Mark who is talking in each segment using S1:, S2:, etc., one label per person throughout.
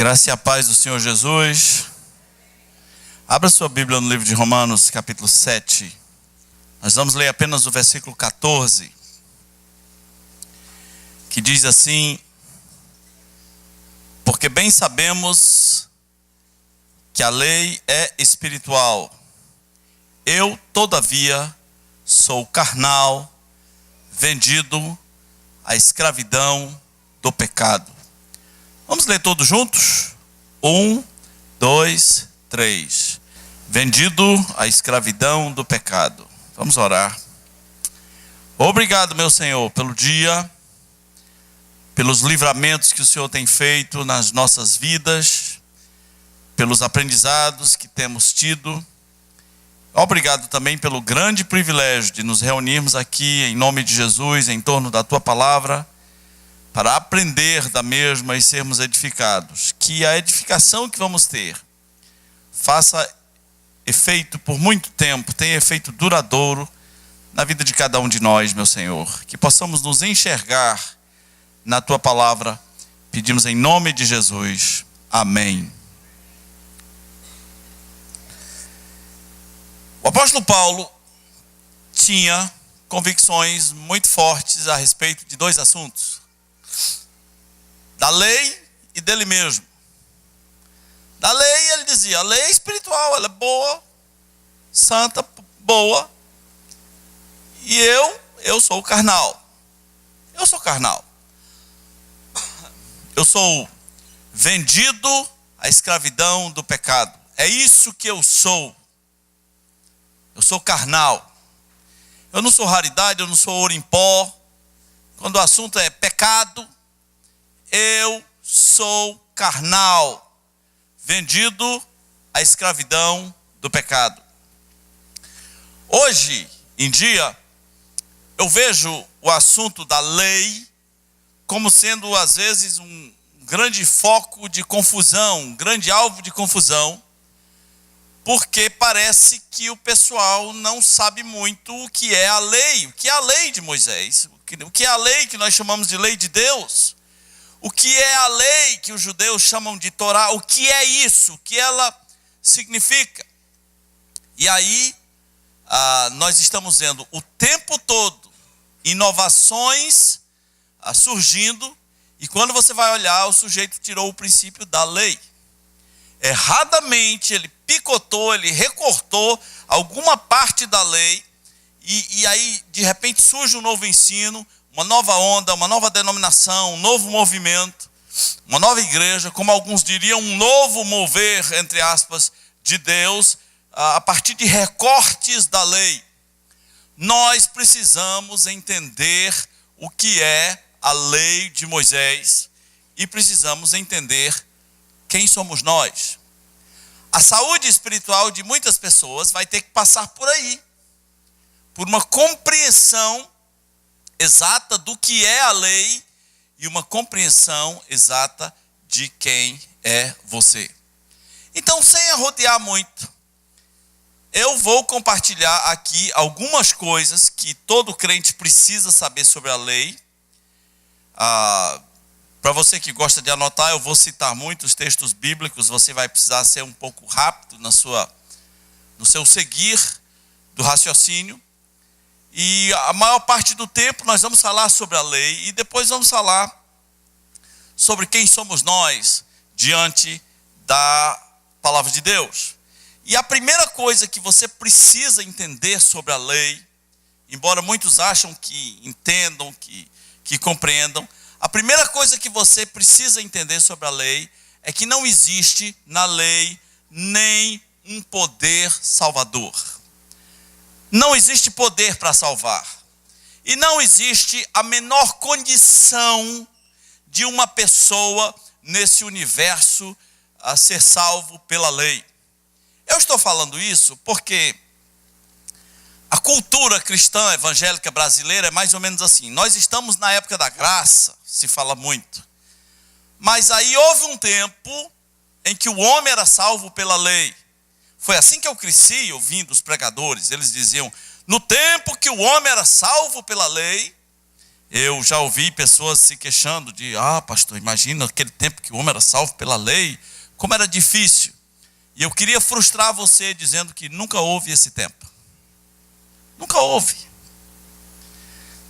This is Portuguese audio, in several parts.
S1: Graça e a paz do Senhor Jesus. Abra sua Bíblia no livro de Romanos, capítulo 7. Nós vamos ler apenas o versículo 14, que diz assim: porque bem sabemos que a lei é espiritual. Eu, todavia, sou carnal, vendido à escravidão do pecado. Vamos ler todos juntos? 1, 2, 3. Vendido à escravidão do pecado. Vamos orar. Obrigado, meu Senhor, pelo dia, pelos livramentos que o Senhor tem feito nas nossas vidas, pelos aprendizados que temos tido. Obrigado também pelo grande privilégio de nos reunirmos aqui em nome de Jesus, em torno da Tua Palavra, para aprender da mesma e sermos edificados. Que a edificação que vamos ter faça efeito por muito tempo, tenha efeito duradouro na vida de cada um de nós, meu Senhor. Que possamos nos enxergar na Tua Palavra. Pedimos em nome de Jesus. Amém. O apóstolo Paulo tinha convicções muito fortes a respeito de dois assuntos: da lei e dele mesmo. Da lei, ele dizia, a lei é espiritual, ela é boa, santa, boa. E eu sou carnal. Eu sou carnal. Eu sou vendido à escravidão do pecado. É isso que eu sou. Eu sou carnal. Eu não sou raridade, eu não sou ouro em pó. Quando o assunto é pecado, eu sou carnal, vendido à escravidão do pecado. Hoje em dia, eu vejo o assunto da lei como sendo, às vezes, um grande foco de confusão, um grande alvo de confusão, porque parece que o pessoal não sabe muito o que é a lei, o que é a lei de Moisés, o que é a lei que nós chamamos de lei de Deus. O que é a lei que os judeus chamam de Torá? O que é isso? O que ela significa? E aí, nós estamos vendo o tempo todo inovações surgindo, e quando você vai olhar, o sujeito tirou o princípio da lei. Erradamente, ele picotou, ele recortou alguma parte da lei, e aí, de repente, surge um novo ensino, uma nova onda, uma nova denominação, um novo movimento, uma nova igreja, como alguns diriam, um novo mover, entre aspas, de Deus, a partir de recortes da lei. Nós precisamos entender o que é a lei de Moisés e precisamos entender quem somos nós. A saúde espiritual de muitas pessoas vai ter que passar por aí, por uma compreensão exata do que é a lei e uma compreensão exata de quem é você. Então, sem arrodear muito, eu vou compartilhar aqui algumas coisas que todo crente precisa saber sobre a lei. Para você que gosta de anotar, eu vou citar muitos textos bíblicos, você vai precisar ser um pouco rápido no seu seguir do raciocínio. E a maior parte do tempo nós vamos falar sobre a lei e depois vamos falar sobre quem somos nós diante da palavra de Deus. E a primeira coisa que você precisa entender sobre a lei, embora muitos acham que entendam, que compreendam, a primeira coisa que você precisa entender sobre a lei é que não existe na lei nem um poder salvador. Não existe poder para salvar. E não existe a menor condição de uma pessoa nesse universo a ser salvo pela lei. Eu estou falando isso porque a cultura cristã evangélica brasileira é mais ou menos assim. Nós estamos na época da graça, se fala muito. Mas aí houve um tempo em que o homem era salvo pela lei. Foi assim que eu cresci ouvindo os pregadores. Eles diziam, no tempo que o homem era salvo pela lei, Eu já ouvi pessoas se queixando de, pastor, imagina aquele tempo que o homem era salvo pela lei, como era difícil. E eu queria frustrar você dizendo que nunca houve esse tempo. Nunca houve.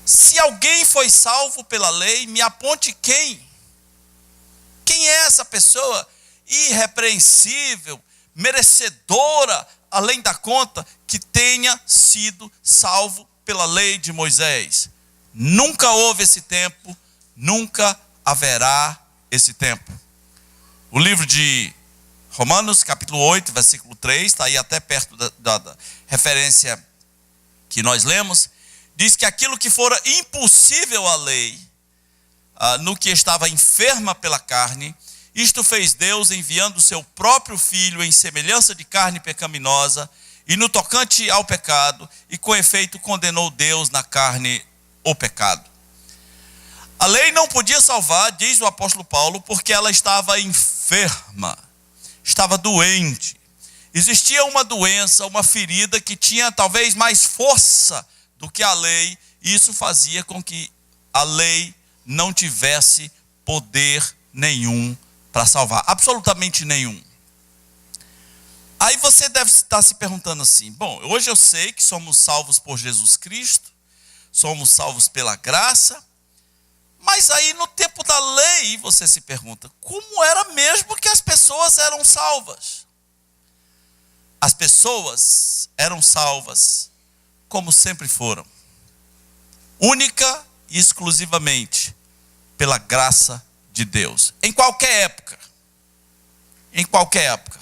S1: Se alguém foi salvo pela lei, me aponte quem. Quem é essa pessoa irrepreensível, merecedora, além da conta, que tenha sido salvo pela lei de Moisés? Nunca houve esse tempo, nunca haverá esse tempo. O livro de Romanos, capítulo 8, versículo 3, está aí até perto da referência que nós lemos, diz que aquilo que fora impossível à lei, no que estava enferma pela carne, isto fez Deus enviando o seu próprio Filho em semelhança de carne pecaminosa, e no tocante ao pecado, e com efeito condenou Deus na carne o pecado. A lei não podia salvar, diz o apóstolo Paulo, porque ela estava enferma, estava doente. Existia uma doença, uma ferida que tinha talvez mais força do que a lei, e isso fazia com que a lei não tivesse poder nenhum para salvar, absolutamente nenhum. Aí você deve estar se perguntando assim, bom, hoje eu sei que somos salvos por Jesus Cristo, somos salvos pela graça, mas aí no tempo da lei você se pergunta, como era mesmo que as pessoas eram salvas? As pessoas eram salvas como sempre foram, única e exclusivamente pela graça de Deus, em qualquer época. Em qualquer época.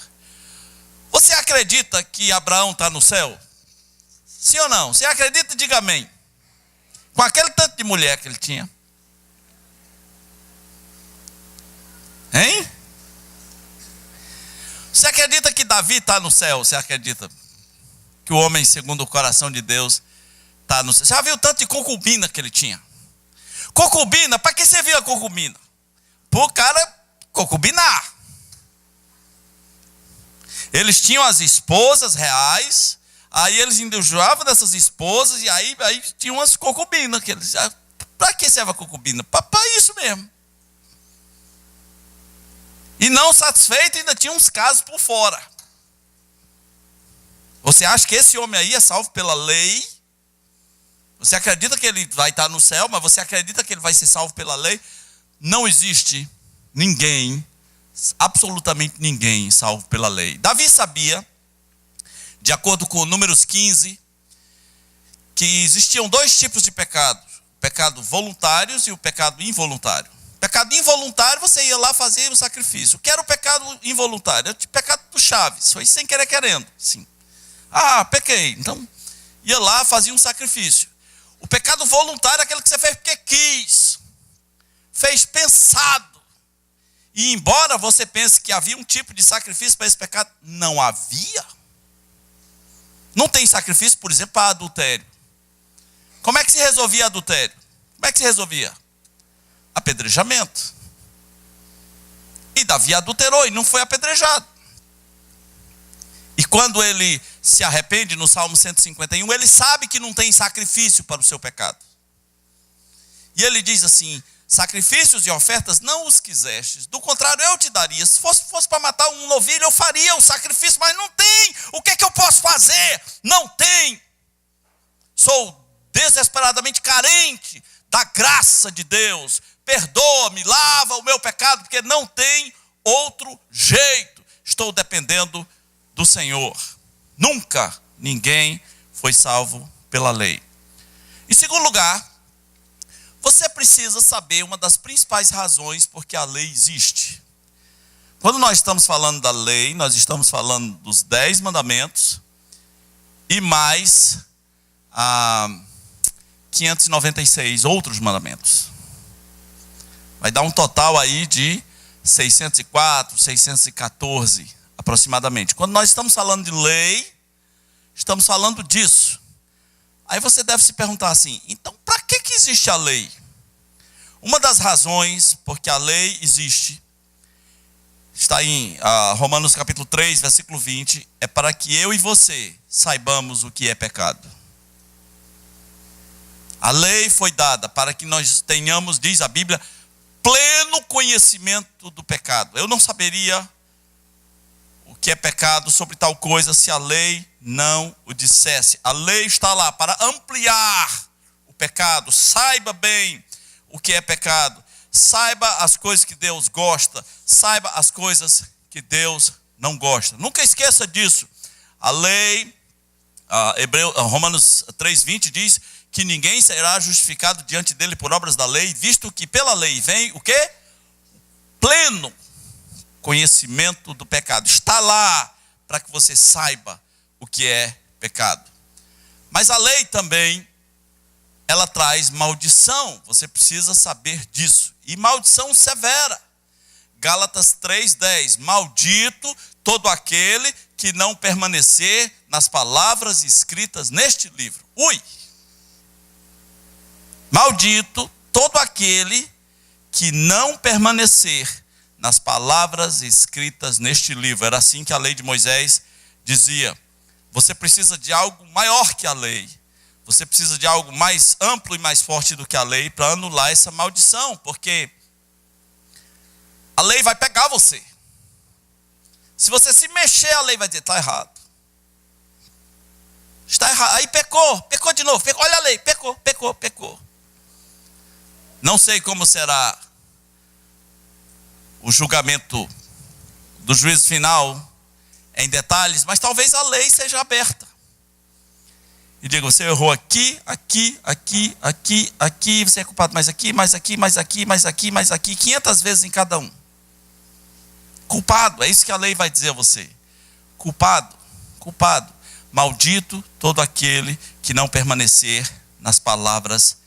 S1: Você acredita que Abraão está no céu? Sim ou não? Você acredita? Diga amém. Com aquele tanto de mulher que ele tinha. Hein? Você acredita que Davi está no céu? Você acredita que o homem segundo o coração de Deus está no céu? Você já viu o tanto de concubina que ele tinha? Concubina, para que você viu a concubina? Para o cara concubinar. Eles tinham as esposas reais, aí eles endejoavam dessas esposas, e aí tinham umas concubinas. Para que serve a concubina? Para isso mesmo. E não satisfeito, ainda tinha uns casos por fora. Você acha que esse homem aí é salvo pela lei? Você acredita que ele vai estar no céu, mas você acredita que ele vai ser salvo pela lei? Não existe ninguém, absolutamente ninguém salvo pela lei. Davi sabia, de acordo com Números 15, que existiam dois tipos de pecado. O pecado voluntários e o pecado involuntário. Pecado involuntário, você ia lá fazer o sacrifício. O que era o pecado involuntário? Era o pecado do Chaves, foi sem querer querendo. Sim. Pequei. Então, ia lá, fazia um sacrifício. O pecado voluntário é aquele que você fez porque quis. Fez pensado. E embora você pense que havia um tipo de sacrifício para esse pecado, não havia. Não tem sacrifício, por exemplo, para adultério. Como é que se resolvia adultério? Como é que se resolvia? Apedrejamento. E Davi adulterou e não foi apedrejado. E quando ele se arrepende no Salmo 151, ele sabe que não tem sacrifício para o seu pecado. E ele diz assim, sacrifícios e ofertas não os quisestes, do contrário eu te daria. Se fosse para matar um novilho, eu faria o sacrifício, mas não tem. O que é que eu posso fazer? Não tem. Sou desesperadamente carente da graça de Deus. Perdoa-me, lava o meu pecado, porque não tem outro jeito. Estou dependendo do Senhor. Nunca ninguém foi salvo pela lei. Em segundo lugar, você precisa saber uma das principais razões por que a lei existe. Quando nós estamos falando da lei, nós estamos falando dos 10 mandamentos e mais 596 outros mandamentos. Vai dar um total aí de 604, 614 aproximadamente. Quando nós estamos falando de lei, estamos falando disso. Aí você deve se perguntar assim, então para que existe a lei? Uma das razões por que a lei existe, está em Romanos capítulo 3, versículo 20, é para que eu e você saibamos o que é pecado. A lei foi dada para que nós tenhamos, diz a Bíblia, pleno conhecimento do pecado. Eu não saberia o que é pecado sobre tal coisa se a lei não o dissesse. A lei está lá para ampliar o pecado. Saiba bem o que é pecado. Saiba as coisas que Deus gosta. Saiba as coisas que Deus não gosta. Nunca esqueça disso. A lei, Romanos 3:20 diz que ninguém será justificado diante dele por obras da lei, visto que pela lei vem o quê? Pleno conhecimento do pecado. Está lá para que você saiba o que é pecado. Mas a lei também, ela traz maldição. Você precisa saber disso. E maldição severa. Gálatas 3:10. Maldito todo aquele que não permanecer nas palavras escritas neste livro. Ui! Maldito todo aquele que não permanecer nas palavras escritas neste livro. Era assim que a lei de Moisés dizia. Você precisa de algo maior que a lei. Você precisa de algo mais amplo e mais forte do que a lei para anular essa maldição. Porque a lei vai pegar você. Se você se mexer, a lei vai dizer, está errado. Está errado. Aí pecou de novo. Olha a lei, pecou. Não sei como será o julgamento do juízo final em detalhes, mas talvez a lei seja aberta. E diga, você errou aqui, você é culpado mais aqui, 500 vezes em cada um. Culpado, é isso que a lei vai dizer a você. Culpado. Maldito todo aquele que não permanecer nas palavras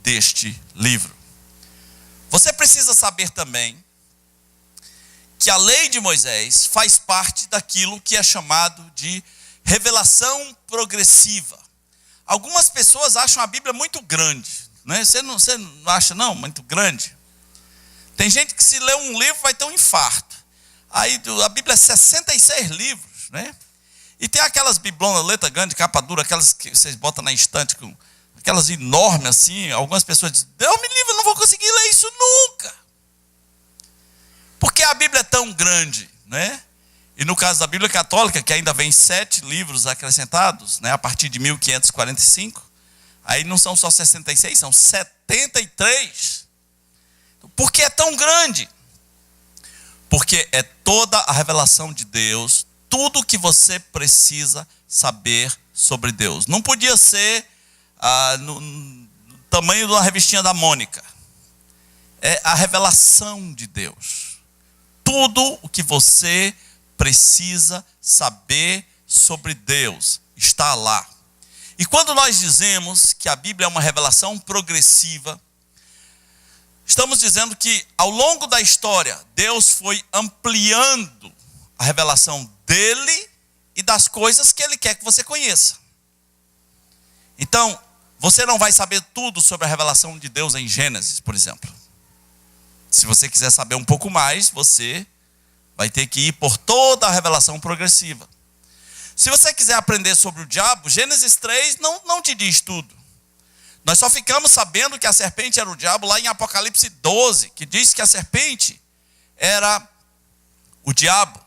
S1: deste livro. Você precisa saber também que a lei de Moisés faz parte daquilo que é chamado de revelação progressiva. Algumas pessoas acham a Bíblia muito grande, né? Você não acha não? Muito grande. Tem gente que se lê um livro vai ter um infarto. Aí a Bíblia é 66 livros, né? E tem aquelas biblonas, letra grande, capa dura, aquelas que vocês botam na estante, com aquelas enormes assim. Algumas pessoas dizem, Deus me livre, eu não vou conseguir ler isso nunca. Porque a Bíblia é tão grande, né? E no caso da Bíblia Católica, que ainda vem 7 livros acrescentados, né, a partir de 1545, aí não são só 66, são 73. Por que é tão grande? Porque é toda a revelação de Deus, tudo que você precisa saber sobre Deus. Não podia ser no tamanho de uma revistinha da Mônica. É a revelação de Deus. Tudo o que você precisa saber sobre Deus está lá. E quando nós dizemos que a Bíblia é uma revelação progressiva, estamos dizendo que ao longo da história, Deus foi ampliando a revelação dele e das coisas que ele quer que você conheça. Então, você não vai saber tudo sobre a revelação de Deus em Gênesis, por exemplo. Se você quiser saber um pouco mais, você vai ter que ir por toda a revelação progressiva. Se você quiser aprender sobre o diabo, Gênesis 3 não te diz tudo. Nós só ficamos sabendo que a serpente era o diabo lá em Apocalipse 12, que diz que a serpente era o diabo.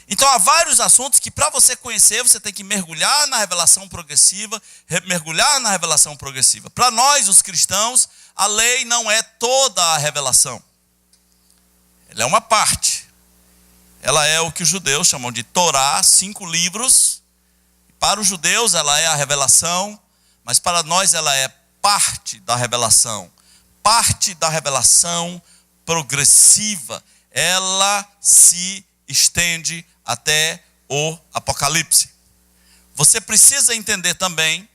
S1: Então há vários assuntos que para você conhecer, você tem que mergulhar na revelação progressiva, Para nós, os cristãos, a lei não é toda a revelação. Ela é uma parte. Ela é o que os judeus chamam de Torá, 5 livros. Para os judeus ela é a revelação, mas para nós ela é parte da revelação progressiva. Ela se estende até o Apocalipse. Você precisa entender também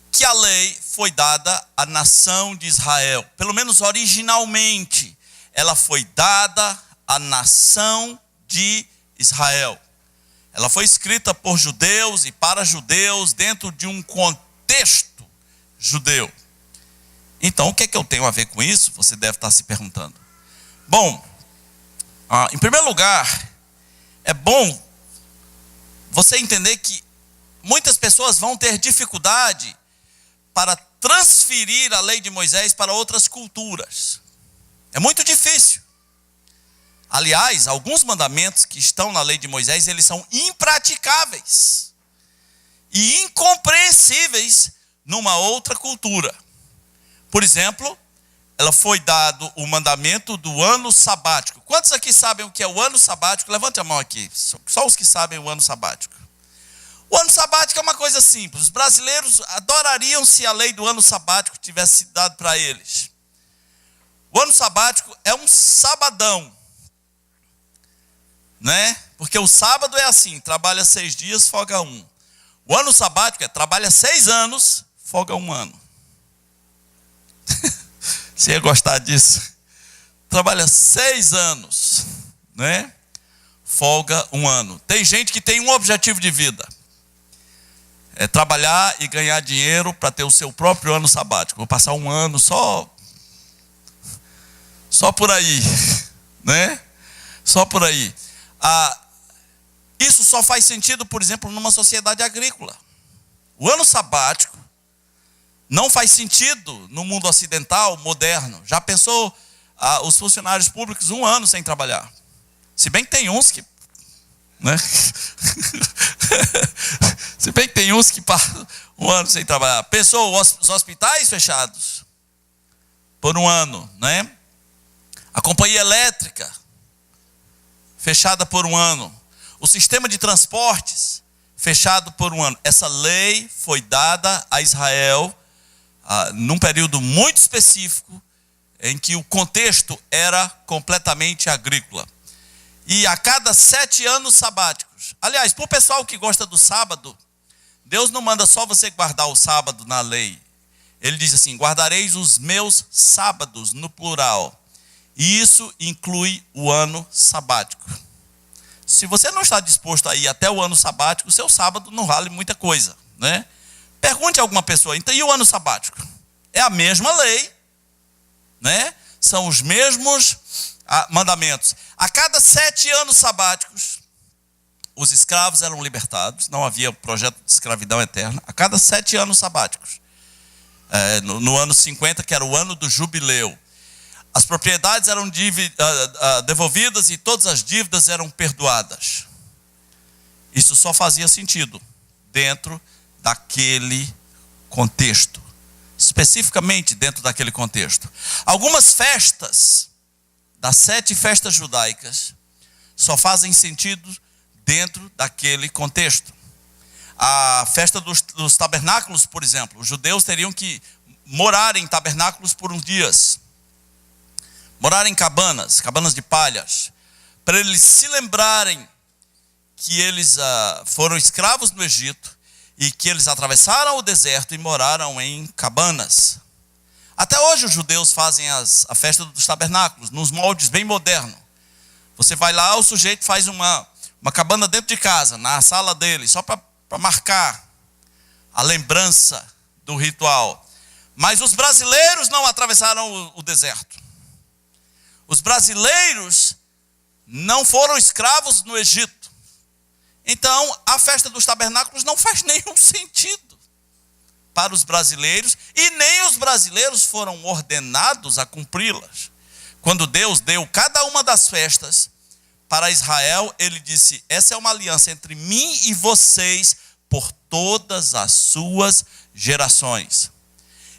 S1: que a lei foi dada à nação de Israel. Pelo menos originalmente, ela foi dada à nação de Israel. Ela foi escrita por judeus e para judeus dentro de um contexto judeu. Então, o que é que eu tenho a ver com isso? Você deve estar se perguntando. Bom, em primeiro lugar, é bom você entender que muitas pessoas vão ter dificuldade para transferir a lei de Moisés para outras culturas. É muito difícil. Aliás, alguns mandamentos que estão na lei de Moisés, eles são impraticáveis e incompreensíveis numa outra cultura. Por exemplo, ela foi dado o mandamento do ano sabático. Quantos aqui sabem o que é o ano sabático? Levante a mão aqui, só os que sabem o ano sabático. O ano sabático é uma coisa simples. Os brasileiros adorariam se a lei do ano sabático tivesse sido dado para eles. O ano sabático é um sabadão, né? Porque o sábado é assim, trabalha 6 dias, folga 1. O ano sabático é trabalha 6 anos, folga 1 ano. Você ia gostar disso? Trabalha 6 anos, né? Folga 1 ano. Tem gente que tem um objetivo de vida. É trabalhar e ganhar dinheiro para ter o seu próprio ano sabático. Vou passar 1 ano só por aí, né? Só por aí. Isso só faz sentido, por exemplo, numa sociedade agrícola. O ano sabático não faz sentido no mundo ocidental, moderno. Já pensou os funcionários públicos 1 ano sem trabalhar? Se bem que tem uns que, né? Se bem que tem uns que passam 1 ano sem trabalhar. Pensou os hospitais fechados por 1 ano, né? A companhia elétrica fechada por 1 ano. O sistema de transportes fechado por 1 ano. Essa lei foi dada a Israel num período muito específico, em que o contexto era completamente agrícola. E a cada 7 anos sabáticos. Aliás, para o pessoal que gosta do sábado, Deus não manda só você guardar o sábado na lei. Ele diz assim: guardareis os meus sábados, no plural. E isso inclui o ano sabático. Se você não está disposto a ir até o ano sabático, o seu sábado não vale muita coisa, né? Pergunte a alguma pessoa, então, e o ano sabático? É a mesma lei, né? São os mesmos mandamentos. A cada 7 anos sabáticos, os escravos eram libertados, não havia projeto de escravidão eterna. A cada 7 anos sabáticos, no ano 50, que era o ano do jubileu, as propriedades eram devolvidas e todas as dívidas eram perdoadas. Isso só fazia sentido dentro daquele contexto. Especificamente dentro daquele contexto. Algumas festas, das 7 festas judaicas, só fazem sentido dentro daquele contexto. A festa dos tabernáculos, por exemplo. Os judeus teriam que morar em tabernáculos por uns dias. Morar em cabanas de palhas, para eles se lembrarem que eles foram escravos no Egito e que eles atravessaram o deserto e moraram em cabanas. Até hoje os judeus fazem a festa dos tabernáculos, nos moldes bem modernos. Você vai lá, o sujeito faz uma cabana dentro de casa, na sala dele, só para marcar a lembrança do ritual. Mas os brasileiros não atravessaram o deserto. Os brasileiros não foram escravos no Egito. Então, a festa dos tabernáculos não faz nenhum sentido para os brasileiros, e nem os brasileiros foram ordenados a cumpri-las. Quando Deus deu cada uma das festas para Israel, ele disse: essa é uma aliança entre mim e vocês por todas as suas gerações.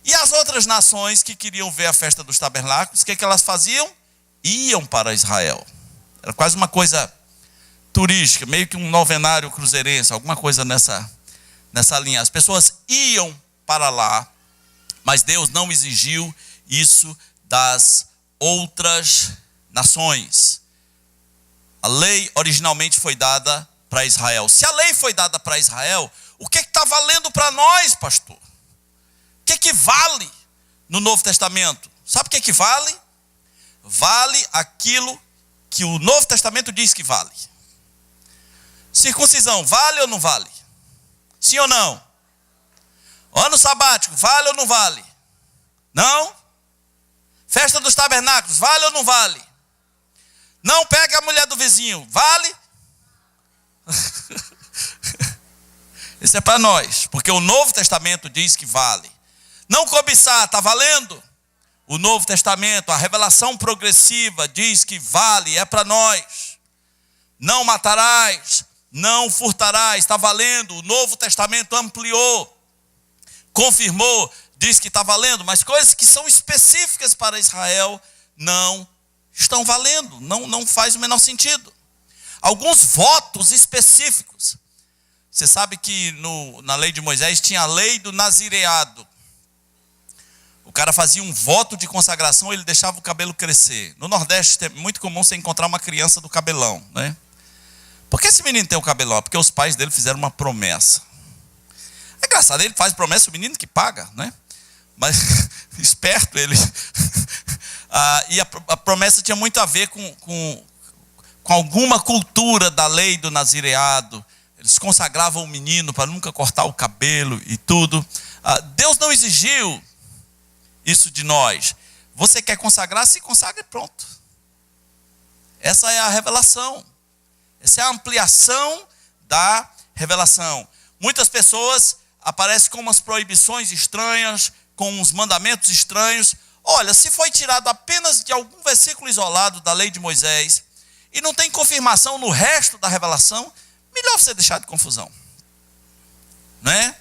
S1: E as outras nações que queriam ver a festa dos tabernáculos, o que elas faziam? Iam para Israel. Era quase uma coisa turística, meio que um novenário cruzeirense, alguma coisa nessa linha. As pessoas iam para lá, mas Deus não exigiu isso das outras nações. A lei originalmente foi dada para Israel. Se a lei foi dada para Israel, o que está valendo para nós, pastor? O que vale no Novo Testamento? Sabe o que vale? Vale aquilo que o Novo Testamento diz que vale. Circuncisão, vale ou não vale? Sim ou não? Ano sabático, vale ou não vale? Não? Festa dos tabernáculos, vale ou não vale? Não pega a mulher do vizinho, vale? Isso é para nós, porque o Novo Testamento diz que vale. Não cobiçar, está valendo? O Novo Testamento, a revelação progressiva diz que vale, é para nós. Não matarás, não furtarás, está valendo. O Novo Testamento ampliou, confirmou, diz que está valendo, mas coisas que são específicas para Israel não estão valendo, não faz o menor sentido. Alguns votos específicos. Você sabe que na lei de Moisés tinha a lei do nazireado. O cara fazia um voto de consagração, ele deixava o cabelo crescer. No Nordeste é muito comum você encontrar uma criança do cabelão, né? Por que esse menino tem o cabelão? Porque os pais dele fizeram uma promessa. É engraçado, ele faz promessa, o menino que paga, né? Mas esperto ele. E a promessa tinha muito a ver com alguma cultura da lei do nazireado. Eles consagravam o menino para nunca cortar o cabelo e tudo. Deus não exigiu isso de nós. Você quer consagrar, se consagre, pronto. Essa é a revelação. Essa é a ampliação da revelação. Muitas pessoas aparecem com umas proibições estranhas, com uns mandamentos estranhos. Olha, se foi tirado apenas de algum versículo isolado da lei de Moisés e não tem confirmação no resto da revelação, melhor você deixar de confusão. Não é?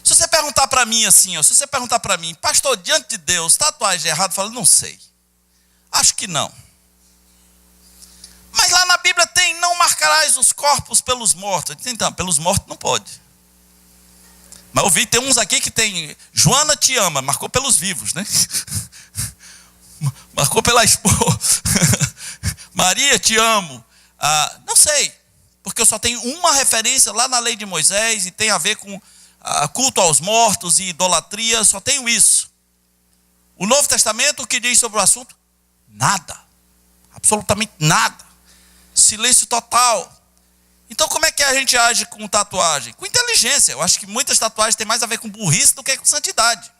S1: Se você perguntar para mim assim, se você perguntar para mim, pastor, diante de Deus, tatuagem é errado? Eu falo, não sei. Acho que não. Mas lá na Bíblia tem, não marcarás os corpos pelos mortos. Então, pelos mortos não pode. Mas eu vi, tem uns aqui que tem, Joana te ama, marcou pelos vivos, né? Marcou pela esposa. Maria te amo. Não sei, porque eu só tenho uma referência lá na lei de Moisés e tem a ver com culto aos mortos e idolatria, só tenho isso. O Novo Testamento, o que diz sobre o assunto? Nada. Absolutamente nada. Silêncio total. Então como é que a gente age com tatuagem? Com inteligência. Eu acho que muitas tatuagens têm mais a ver com burrice do que com santidade.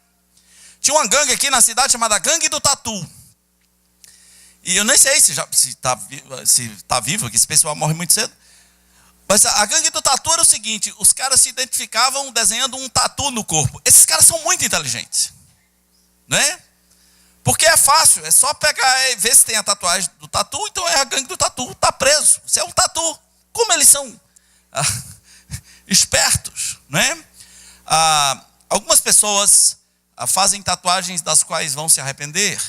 S1: Tinha uma gangue aqui na cidade chamada Gangue do Tatu. E eu nem sei se está vivo, que esse pessoal morre muito cedo. Mas a gangue do tatu era o seguinte, os caras se identificavam desenhando um tatu no corpo. Esses caras são muito inteligentes. Né? Porque é fácil, é só pegar e ver se tem a tatuagem do tatu, então é a gangue do tatu, está preso. Você é um tatu. Como eles são espertos, né? Algumas pessoas fazem tatuagens das quais vão se arrepender.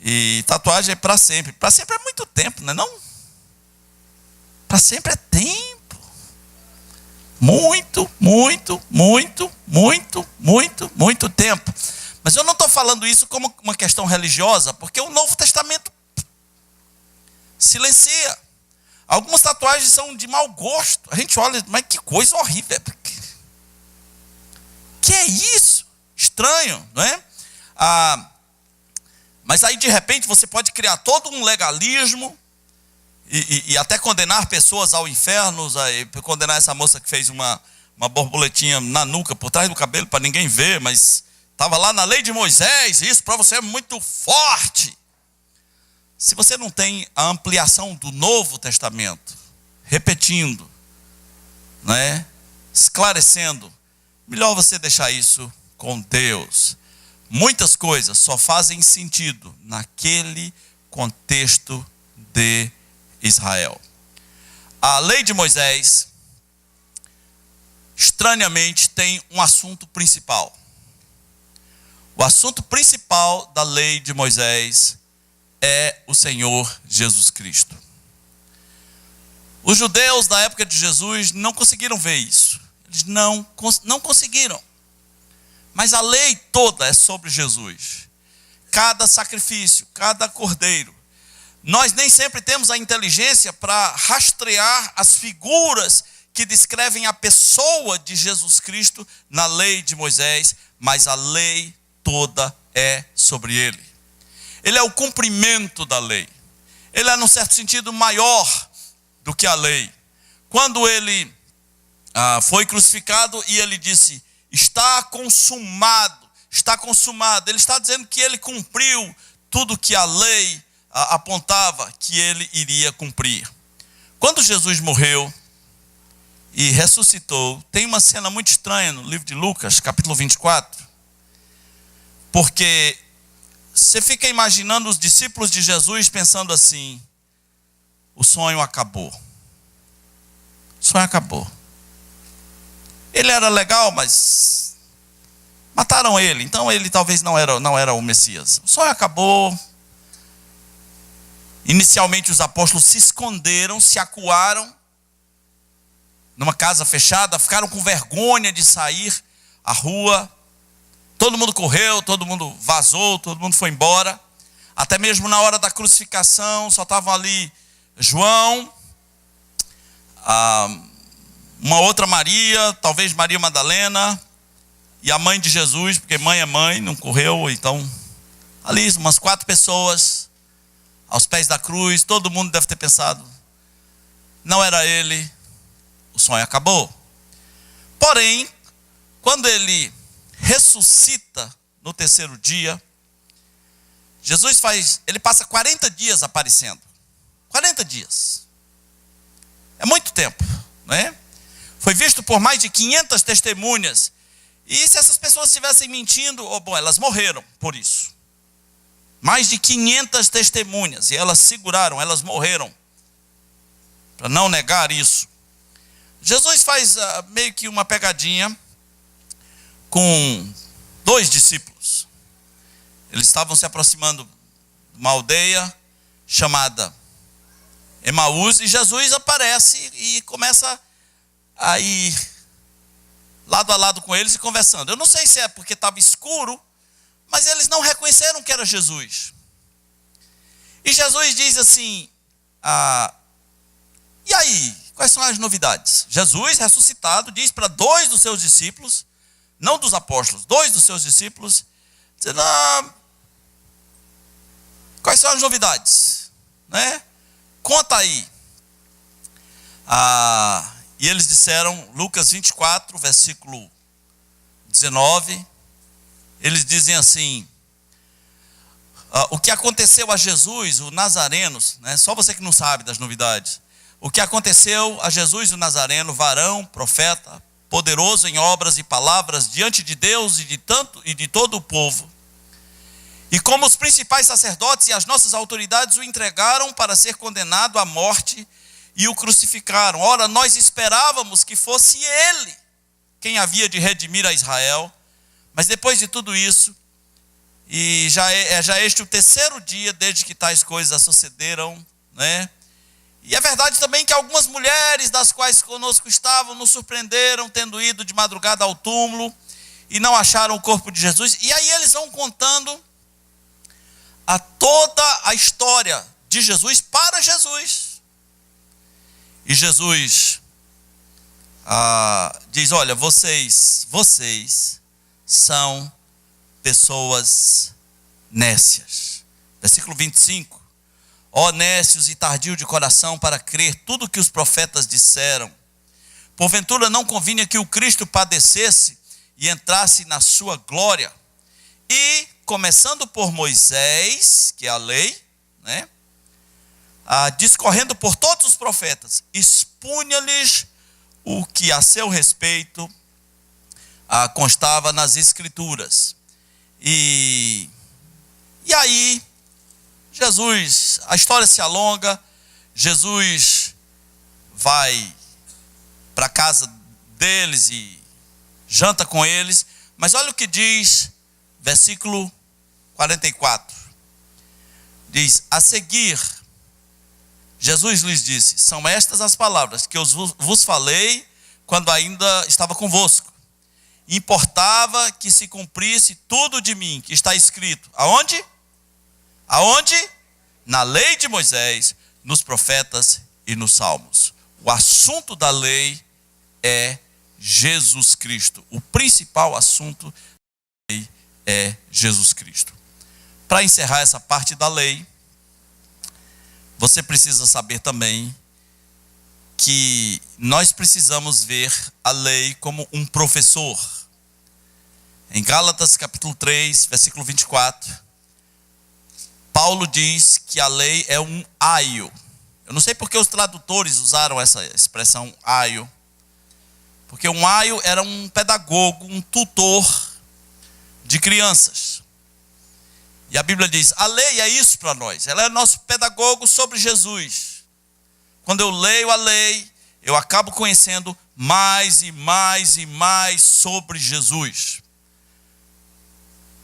S1: E tatuagem é para sempre. Para sempre é muito tempo, não é não? Para sempre é tempo. Muito, muito, muito, muito, muito, muito tempo. Mas eu não estou falando isso como uma questão religiosa, porque o Novo Testamento silencia. Algumas tatuagens são de mau gosto. A gente olha, mas que coisa horrível. Que é isso? Estranho, não é? Mas aí de repente você pode criar todo um legalismo e até condenar pessoas ao inferno, condenar essa moça que fez uma borboletinha na nuca, por trás do cabelo, para ninguém ver, mas estava lá na lei de Moisés, isso para você é muito forte. Se você não tem a ampliação do Novo Testamento, repetindo, né, esclarecendo, melhor você deixar isso com Deus. Muitas coisas só fazem sentido naquele contexto de Israel. A lei de Moisés, estranhamente, tem um assunto principal. O assunto principal da lei de Moisés é o Senhor Jesus Cristo. Os judeus da época de Jesus não conseguiram ver isso. Eles não conseguiram. Mas a lei toda é sobre Jesus. Cada sacrifício, cada cordeiro. Nós nem sempre temos a inteligência para rastrear as figuras que descrevem a pessoa de Jesus Cristo na lei de Moisés, mas a lei toda é sobre ele. Ele é o cumprimento da lei. Ele é, num certo sentido, maior do que a lei. Quando ele foi crucificado e ele disse, está consumado, está consumado. Ele está dizendo que ele cumpriu tudo que a lei apontava que ele iria cumprir. Quando Jesus morreu e ressuscitou, tem uma cena muito estranha no livro de Lucas, capítulo 24. Porque você fica imaginando os discípulos de Jesus pensando assim: o sonho acabou. O sonho acabou. Ele era legal, mas mataram ele, então ele talvez não era o Messias. O sonho acabou. Inicialmente os apóstolos se esconderam, se acuaram numa casa fechada, ficaram com vergonha de sair à rua. Todo mundo correu, todo mundo vazou, todo mundo foi embora. Até mesmo na hora da crucificação, só estavam ali João, uma outra Maria, talvez Maria Madalena, e a mãe de Jesus, porque mãe é mãe, não correu. Então, ali umas 4 pessoas, aos pés da cruz. Todo mundo deve ter pensado: não era ele, o sonho acabou. Porém, quando ele ressuscita no terceiro dia, ele passa 40 dias aparecendo. 40 dias. É muito tempo, não é? Foi visto por mais de 500 testemunhas. E se essas pessoas estivessem mentindo, elas morreram por isso. Mais de 500 testemunhas. E elas seguraram, elas morreram para não negar isso. Jesus faz meio que uma pegadinha com 2 discípulos. Eles estavam se aproximando de uma aldeia chamada Emaús, e Jesus aparece e começa a ir lado a lado com eles e conversando. Eu não sei se é porque estava escuro, mas eles não reconheceram que era Jesus. E Jesus diz assim: e aí, quais são as novidades? Jesus, ressuscitado, diz para 2 dos seus discípulos, não dos apóstolos, 2 dos seus discípulos, dizendo: quais são as novidades? Né? Conta aí. E eles disseram, Lucas 24, versículo 19, eles dizem assim: o que aconteceu a Jesus, o Nazareno, né? Só você que não sabe das novidades. O que aconteceu a Jesus, o Nazareno, varão, profeta, poderoso em obras e palavras diante de Deus e de todo o povo. E como os principais sacerdotes e as nossas autoridades o entregaram para ser condenado à morte e o crucificaram. Ora, nós esperávamos que fosse ele quem havia de redimir a Israel. Mas depois de tudo isso, e já este o terceiro dia desde que tais coisas sucederam, né? E é verdade também que algumas mulheres das quais conosco estavam nos surpreenderam, tendo ido de madrugada ao túmulo e não acharam o corpo de Jesus. E aí eles vão contando toda a história de Jesus para Jesus. E Jesus diz: olha, vocês são pessoas nécias. Versículo 25. Ó nécios e tardio de coração para crer tudo que os profetas disseram. Porventura não convinha que o Cristo padecesse e entrasse na sua glória. E, começando por Moisés, que é a lei, né? Discorrendo por todos os profetas, expunha-lhes o que a seu respeito constava nas Escrituras. E aí, Jesus, a história se alonga, Jesus vai para a casa deles e janta com eles, mas olha o que diz, versículo 44, diz: a seguir, Jesus lhes disse: são estas as palavras que eu vos falei quando ainda estava convosco. Importava que se cumprisse tudo de mim que está escrito. Aonde? Aonde? Na lei de Moisés, nos profetas e nos salmos. O assunto da lei é Jesus Cristo. O principal assunto da lei é Jesus Cristo. Para encerrar essa parte da lei, você precisa saber também que nós precisamos ver a lei como um professor. Em Gálatas capítulo 3, versículo 24, Paulo diz que a lei é um aio. Eu não sei porque os tradutores usaram essa expressão aio. Porque um aio era um pedagogo, um tutor de crianças. E a Bíblia diz, a lei é isso para nós. Ela é nosso pedagogo sobre Jesus. Quando eu leio a lei, eu acabo conhecendo mais e mais e mais sobre Jesus.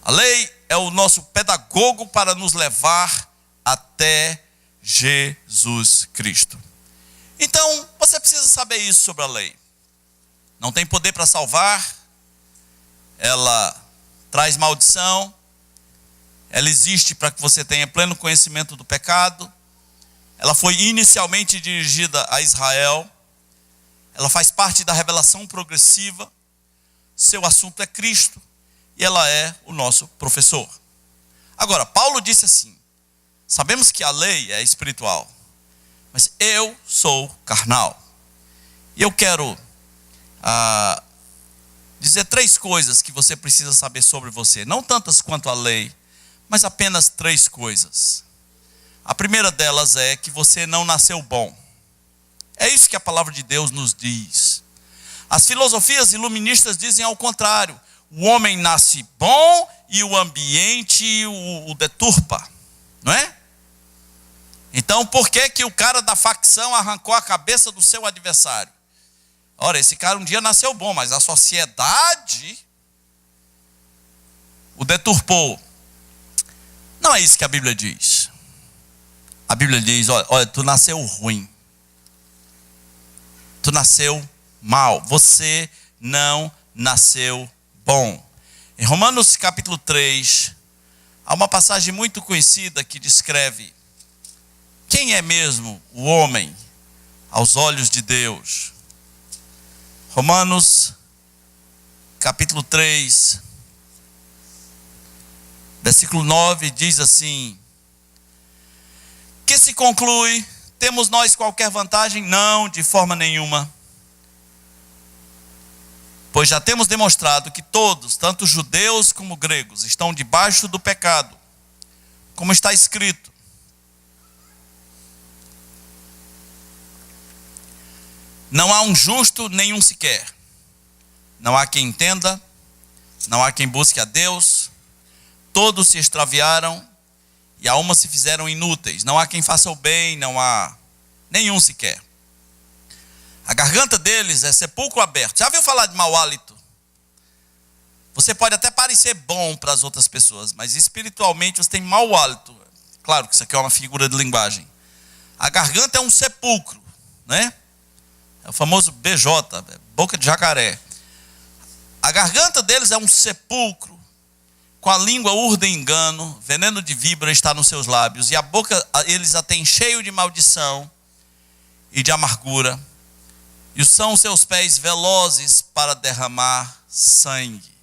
S1: A lei é o nosso pedagogo para nos levar até Jesus Cristo. Então, você precisa saber isso sobre a lei. Não tem poder para salvar, ela traz maldição, ela existe para que você tenha pleno conhecimento do pecado, ela foi inicialmente dirigida a Israel, ela faz parte da revelação progressiva, seu assunto é Cristo e ela é o nosso professor. Agora, Paulo disse assim, sabemos que a lei é espiritual, mas eu sou carnal. E eu quero dizer 3 coisas que você precisa saber sobre você. Não tantas quanto a lei, mas apenas 3 coisas. A primeira delas é que você não nasceu bom. É isso que a palavra de Deus nos diz. As filosofias iluministas dizem ao contrário. O homem nasce bom e o ambiente o deturpa. Não é? Então por que o cara da facção arrancou a cabeça do seu adversário? Ora, esse cara um dia nasceu bom, mas a sociedade o deturpou. Não é isso que a Bíblia diz. A Bíblia diz, olha, tu nasceu ruim. Tu nasceu mal. Você não nasceu bom. Em Romanos capítulo 3, há uma passagem muito conhecida que descreve quem é mesmo o homem aos olhos de Deus. Romanos capítulo 3, versículo 9 diz assim: que se conclui, temos nós qualquer vantagem? Não, de forma nenhuma. Pois já temos demonstrado que todos, tanto judeus como gregos, estão debaixo do pecado. Como está escrito: não há um justo, nenhum sequer. Não há quem entenda, não há quem busque a Deus. Todos se extraviaram e a uma se fizeram inúteis. Não há quem faça o bem, não há nenhum sequer. A garganta deles é sepulcro aberto. Já viu falar de mau hálito? Você pode até parecer bom para as outras pessoas, mas espiritualmente você tem mau hálito. Claro que isso aqui é uma figura de linguagem. A garganta é um sepulcro, né? É o famoso BJ, boca de jacaré. A garganta deles é um sepulcro, com a língua urda engano, veneno de víbora está nos seus lábios, e a boca eles a têm cheio de maldição e de amargura, e são seus pés velozes para derramar sangue.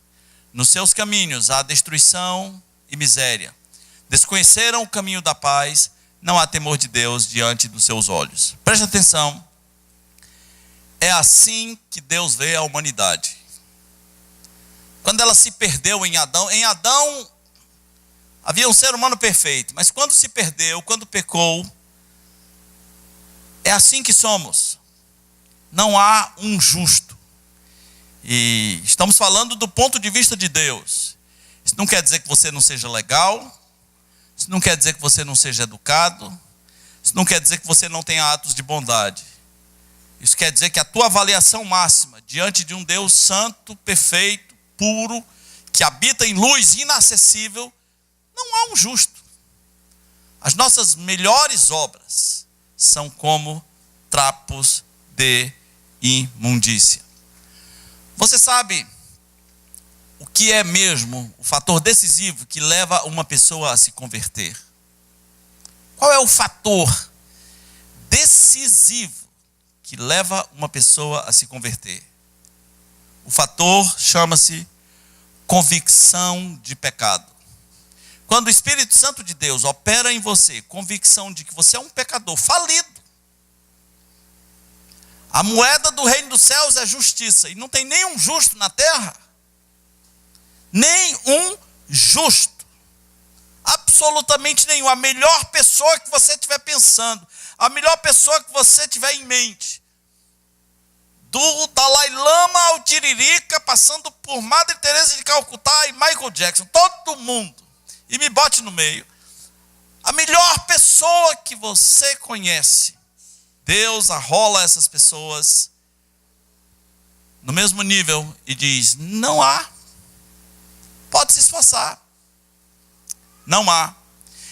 S1: Nos seus caminhos há destruição e miséria. Desconheceram o caminho da paz, não há temor de Deus diante dos seus olhos. Preste atenção. É assim que Deus vê a humanidade. Quando ela se perdeu em Adão havia um ser humano perfeito, mas quando se perdeu, quando pecou, é assim que somos. Não há um justo. E estamos falando do ponto de vista de Deus. Isso não quer dizer que você não seja legal, isso não quer dizer que você não seja educado, isso não quer dizer que você não tenha atos de bondade. Isso quer dizer que a tua avaliação máxima diante de um Deus santo, perfeito, puro, que habita em luz inacessível, não há um justo. As nossas melhores obras são como trapos de imundícia. Você sabe o que é mesmo o fator decisivo que leva uma pessoa a se converter? Qual é o fator decisivo que leva uma pessoa a se converter? O fator chama-se convicção de pecado. Quando o Espírito Santo de Deus opera em você, convicção de que você é um pecador falido, a moeda do reino dos céus é justiça, e não tem nenhum justo na terra, nenhum justo, absolutamente nenhum. A melhor pessoa que você estiver pensando, a melhor pessoa que você tiver em mente, do Dalai Lama ao Tiririca, passando por Madre Teresa de Calcutá e Michael Jackson, todo mundo, e me bote no meio. A melhor pessoa que você conhece, Deus arrola essas pessoas no mesmo nível e diz: não há. Pode se esforçar. Não há.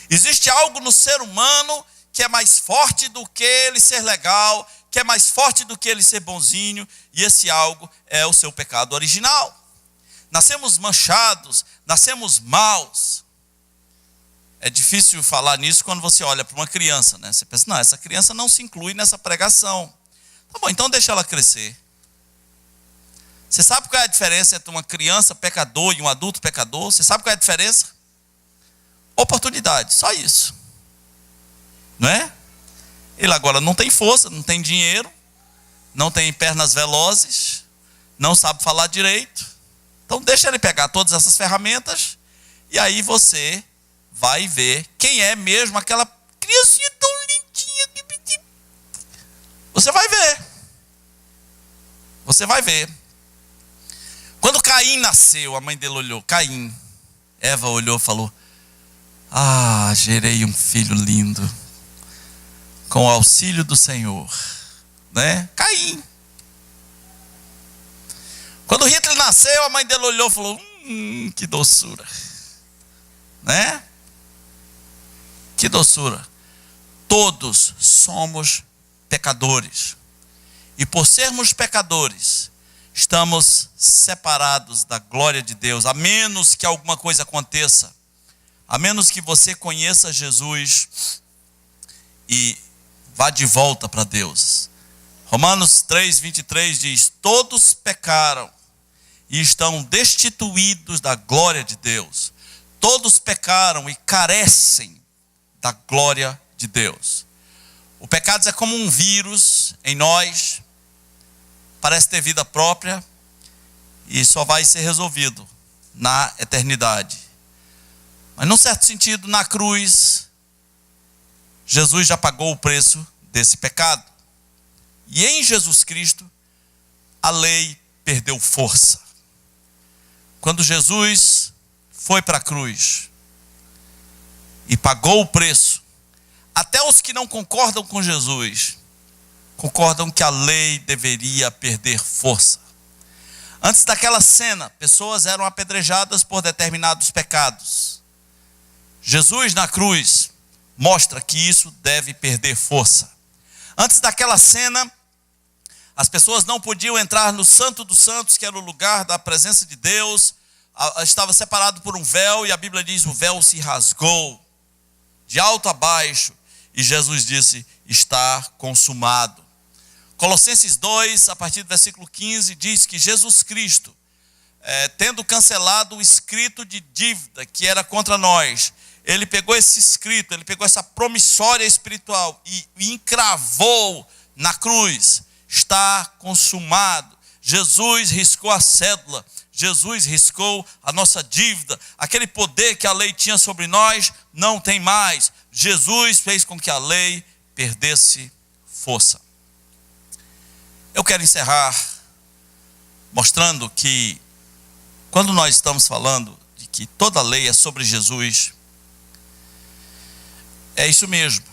S1: Existe algo no ser humano que é mais forte do que ele ser legal, que é mais forte do que ele ser bonzinho, e esse algo é o seu pecado original. Nascemos manchados, nascemos maus. É difícil falar nisso quando você olha para uma criança, né? Você pensa, não, essa criança não se inclui nessa pregação. Tá bom, então deixa ela crescer. Você sabe qual é a diferença entre uma criança pecador e um adulto pecador? Você sabe qual é a diferença? Oportunidade, só isso. Não é? Ele agora não tem força, não tem dinheiro, não tem pernas velozes, não sabe falar direito. Então deixa ele pegar todas essas ferramentas e aí você vai ver quem é mesmo aquela criancinha tão lindinha. Você vai ver. Você vai ver. Quando Caim nasceu, a mãe dele olhou, Caim. Eva olhou e falou: ah, gerei um filho lindo, com o auxílio do Senhor. Né? Caim. Quando Hitler nasceu, a mãe dele olhou e falou: que doçura. Né? Que doçura. Todos somos pecadores. E por sermos pecadores, estamos separados da glória de Deus, a menos que alguma coisa aconteça, a menos que você conheça Jesus e vá de volta para Deus. Romanos 3:23 diz: todos pecaram e estão destituídos da glória de Deus. Todos pecaram e carecem da glória de Deus. O pecado é como um vírus em nós, parece ter vida própria e só vai ser resolvido na eternidade. Mas num certo sentido, na cruz, Jesus já pagou o preço desse pecado. E em Jesus Cristo, a lei perdeu força. Quando Jesus foi para a cruz e pagou o preço, até os que não concordam com Jesus concordam que a lei deveria perder força. Antes daquela cena, pessoas eram apedrejadas por determinados pecados. Jesus na cruz mostra que isso deve perder força. Antes daquela cena, as pessoas não podiam entrar no Santo dos Santos, que era o lugar da presença de Deus. Estava separado por um véu, e a Bíblia diz: o véu se rasgou de alto a baixo, e Jesus disse: está consumado. Colossenses 2, a partir do versículo 15, diz que Jesus Cristo, tendo cancelado o escrito de dívida que era contra nós, ele pegou esse escrito, ele pegou essa promissória espiritual e encravou na cruz. Está consumado. Jesus riscou a cédula, Jesus riscou a nossa dívida. Aquele poder que a lei tinha sobre nós não tem mais. Jesus fez com que a lei perdesse força. Eu quero encerrar mostrando que quando nós estamos falando de que toda a lei é sobre Jesus, é isso mesmo.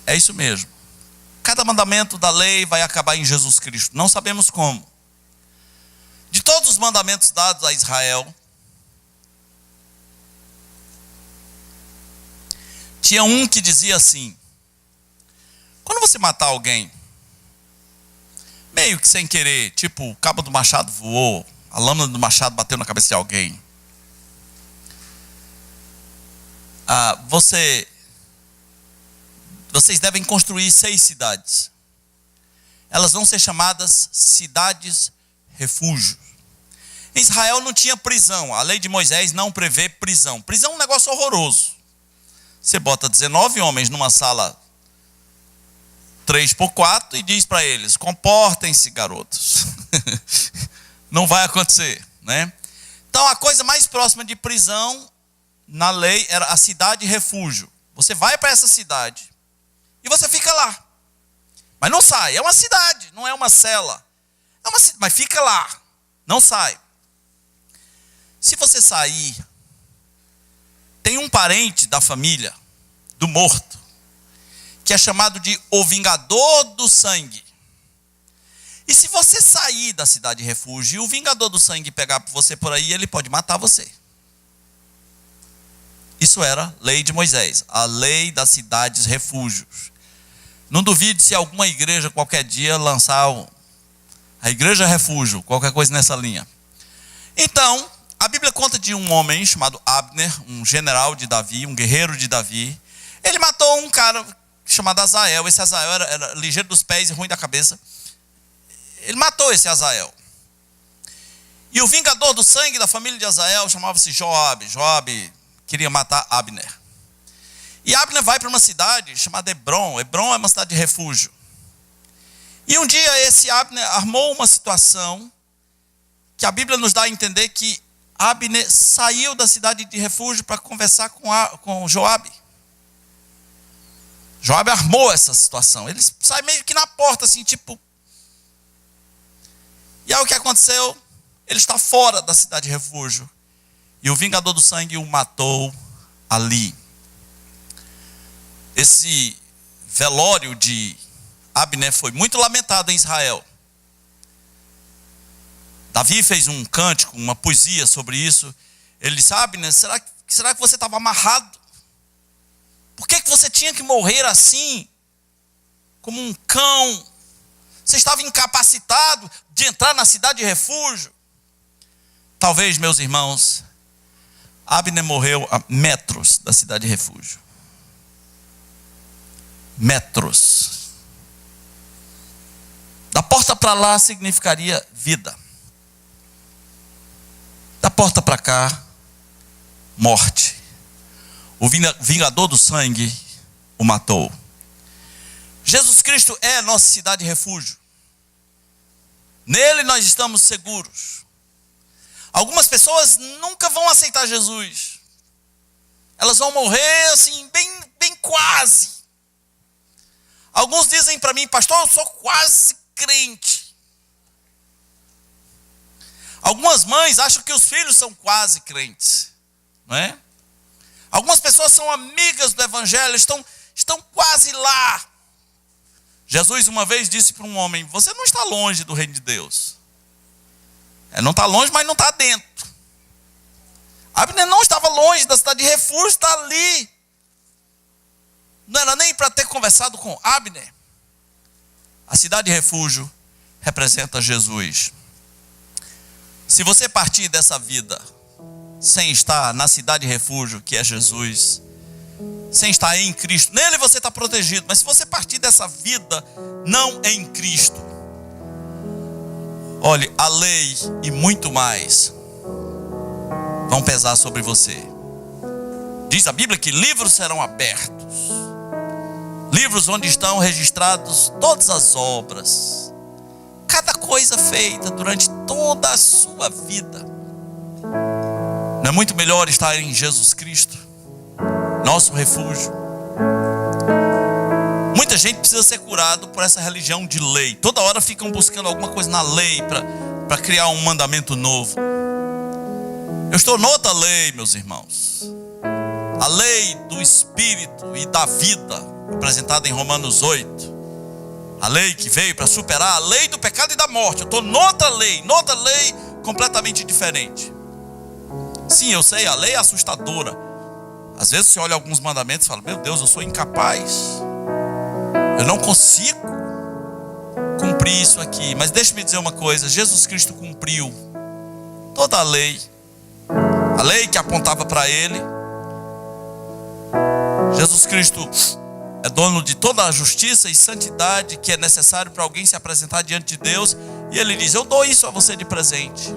S1: É isso mesmo. Cada mandamento da lei vai acabar em Jesus Cristo. Não sabemos como. De todos os mandamentos dados a Israel, tinha um que dizia assim: quando você matar alguém, meio que sem querer, tipo o cabo do machado voou, a lâmina do machado bateu na cabeça de alguém, vocês devem construir 6 cidades. Elas vão ser chamadas cidades refúgio. Em Israel não tinha prisão. A lei de Moisés não prevê prisão. Prisão é um negócio horroroso. Você bota 19 homens numa sala 3x4 e diz para eles: comportem-se, garotos. Não vai acontecer, né? Então a coisa mais próxima de prisão na lei era a cidade refúgio. Você vai para essa cidade e você fica lá. Mas não sai. É uma cidade, não é uma cela. Mas fica lá. Não sai. Se você sair, tem um parente da família do morto que é chamado de o vingador do sangue. E se você sair da cidade de refúgio e o vingador do sangue pegar você por aí, ele pode matar você. Isso era lei de Moisés, a lei das cidades refúgios. Não duvide se alguma igreja qualquer dia lançar a igreja refúgio, qualquer coisa nessa linha. Então, a Bíblia conta de um homem chamado Abner, um general de Davi, um guerreiro de Davi. Ele matou um cara chamado Azael. Esse Azael era ligeiro dos pés e ruim da cabeça. Ele matou esse Azael. E o vingador do sangue da família de Azael chamava-se Joabe. Joabe queria matar Abner. E Abner vai para uma cidade chamada Hebron. Hebron é uma cidade de refúgio. E um dia esse Abner armou uma situação que a Bíblia nos dá a entender que Abner saiu da cidade de refúgio para conversar com Joabe. Joabe armou essa situação. Ele sai meio que na porta, assim, tipo... E aí o que aconteceu? Ele está fora da cidade de refúgio. E o vingador do sangue o matou ali. Esse velório de Abner foi muito lamentado em Israel. Davi fez um cântico, uma poesia sobre isso. Ele disse: Abner, será que você estava amarrado? Por que você tinha que morrer assim? Como um cão? Você estava incapacitado de entrar na cidade de refúgio? Talvez, meus irmãos, Abner morreu a metros da cidade de refúgio. Metros. Da porta para lá significaria vida. Da porta para cá, morte. O vingador do sangue o matou. Jesus Cristo é nossa cidade de refúgio. Nele nós estamos seguros. Algumas pessoas nunca vão aceitar Jesus. Elas vão morrer assim, bem quase. Alguns dizem para mim: pastor, eu sou quase crente. Algumas mães acham que os filhos são quase crentes, não é? Algumas pessoas são amigas do evangelho, estão quase lá. Jesus uma vez disse para um homem: você não está longe do reino de Deus. Não está longe, mas não está dentro. Abner não estava longe da cidade de refúgio, está ali. Não era nem para ter conversado com Abner. A cidade de refúgio representa Jesus. Se você partir dessa vida sem estar na cidade de refúgio, que é Jesus, sem estar em Cristo, nele você está protegido. Mas se você partir dessa vida não em Cristo, olhe, a lei e muito mais vão pesar sobre você. Diz a Bíblia que livros serão abertos. Livros onde estão registrados todas as obras, cada coisa feita durante toda a sua vida. Não é muito melhor estar em Jesus Cristo, nosso refúgio? Muita gente precisa ser curado por essa religião de lei. Toda hora ficam buscando alguma coisa na lei para criar um mandamento novo. Eu estou noutra lei, meus irmãos. A lei do Espírito e da vida, apresentada em Romanos 8. A lei que veio para superar a lei do pecado e da morte. Eu estou noutra lei completamente diferente. Sim, eu sei, a lei é assustadora. Às vezes você olha alguns mandamentos e fala: meu Deus, eu sou incapaz. Eu não consigo cumprir isso aqui. Mas deixe-me dizer uma coisa: Jesus Cristo cumpriu toda a lei. A lei que apontava para Ele. Jesus Cristo é dono de toda a justiça e santidade que é necessário para alguém se apresentar diante de Deus. E Ele diz: eu dou isso a você de presente.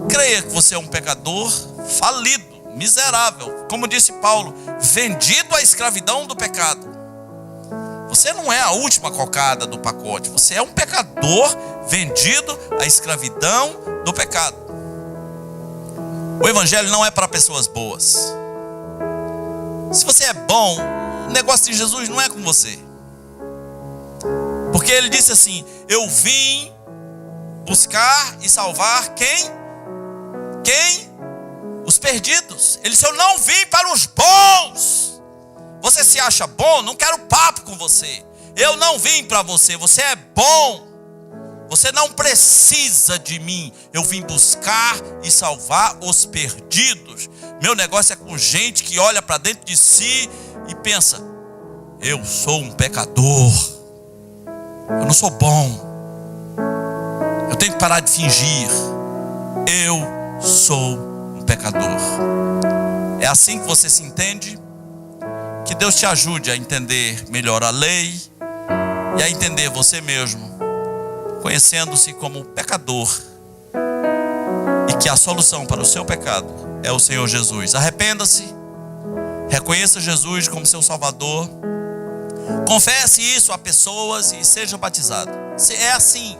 S1: Creia que você é um pecador falido, miserável. Como disse Paulo, vendido à escravidão do pecado. Você não é a última cocada do pacote. Você é um pecador vendido à escravidão do pecado. O evangelho não é para pessoas boas. Se você é bom, o negócio de Jesus não é com você. Porque Ele disse assim: eu vim buscar e salvar quem? os perdidos. Ele disse: eu não vim para os bons. Você se acha bom? Não quero papo com você. Eu não vim para você. Você é bom. Você não precisa de mim. Eu vim buscar e salvar os perdidos. Meu negócio é com gente que olha para dentro de si e pensa: eu sou um pecador. Eu não sou bom. Eu tenho que parar de fingir. Eu sou um pecador. É assim que você se entende? Que Deus te ajude a entender melhor a lei e a entender você mesmo, conhecendo-se como pecador, e que a solução para o seu pecado é o Senhor Jesus. Arrependa-se, reconheça Jesus como seu Salvador, confesse isso a pessoas e seja batizado. É assim.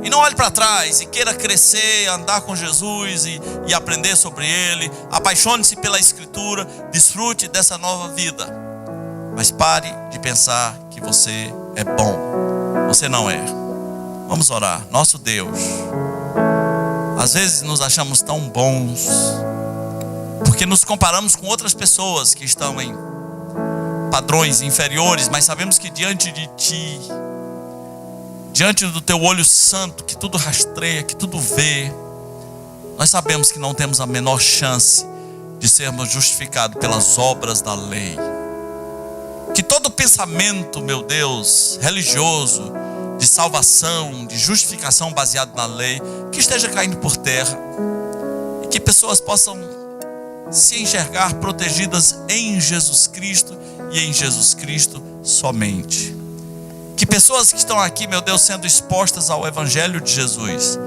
S1: E não olhe para trás e queira crescer, andar com Jesus e aprender sobre Ele. Apaixone-se pela Escritura, desfrute dessa nova vida. Mas pare de pensar que você é bom. Você não é. Vamos orar. Nosso Deus, às vezes nos achamos tão bons, porque nos comparamos com outras pessoas que estão em padrões inferiores, mas sabemos que diante de Ti, diante do Teu olho santo, que tudo rastreia, que tudo vê, nós sabemos que não temos a menor chance de sermos justificados pelas obras da lei. Que todo pensamento, meu Deus, religioso, de salvação, de justificação baseado na lei, que esteja caindo por terra, e que pessoas possam se enxergar protegidas em Jesus Cristo e em Jesus Cristo somente. Que pessoas que estão aqui, meu Deus, sendo expostas ao Evangelho de Jesus,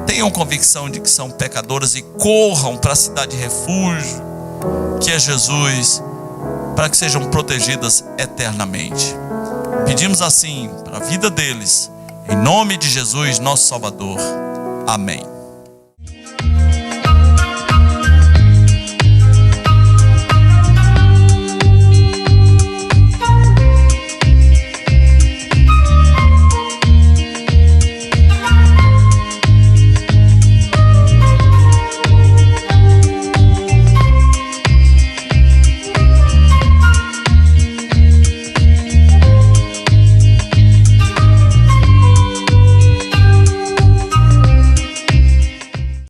S1: tenham convicção de que são pecadoras e corram para a cidade de refúgio, que é Jesus, para que sejam protegidas eternamente. Pedimos assim para a vida deles, em nome de Jesus, nosso Salvador. Amém.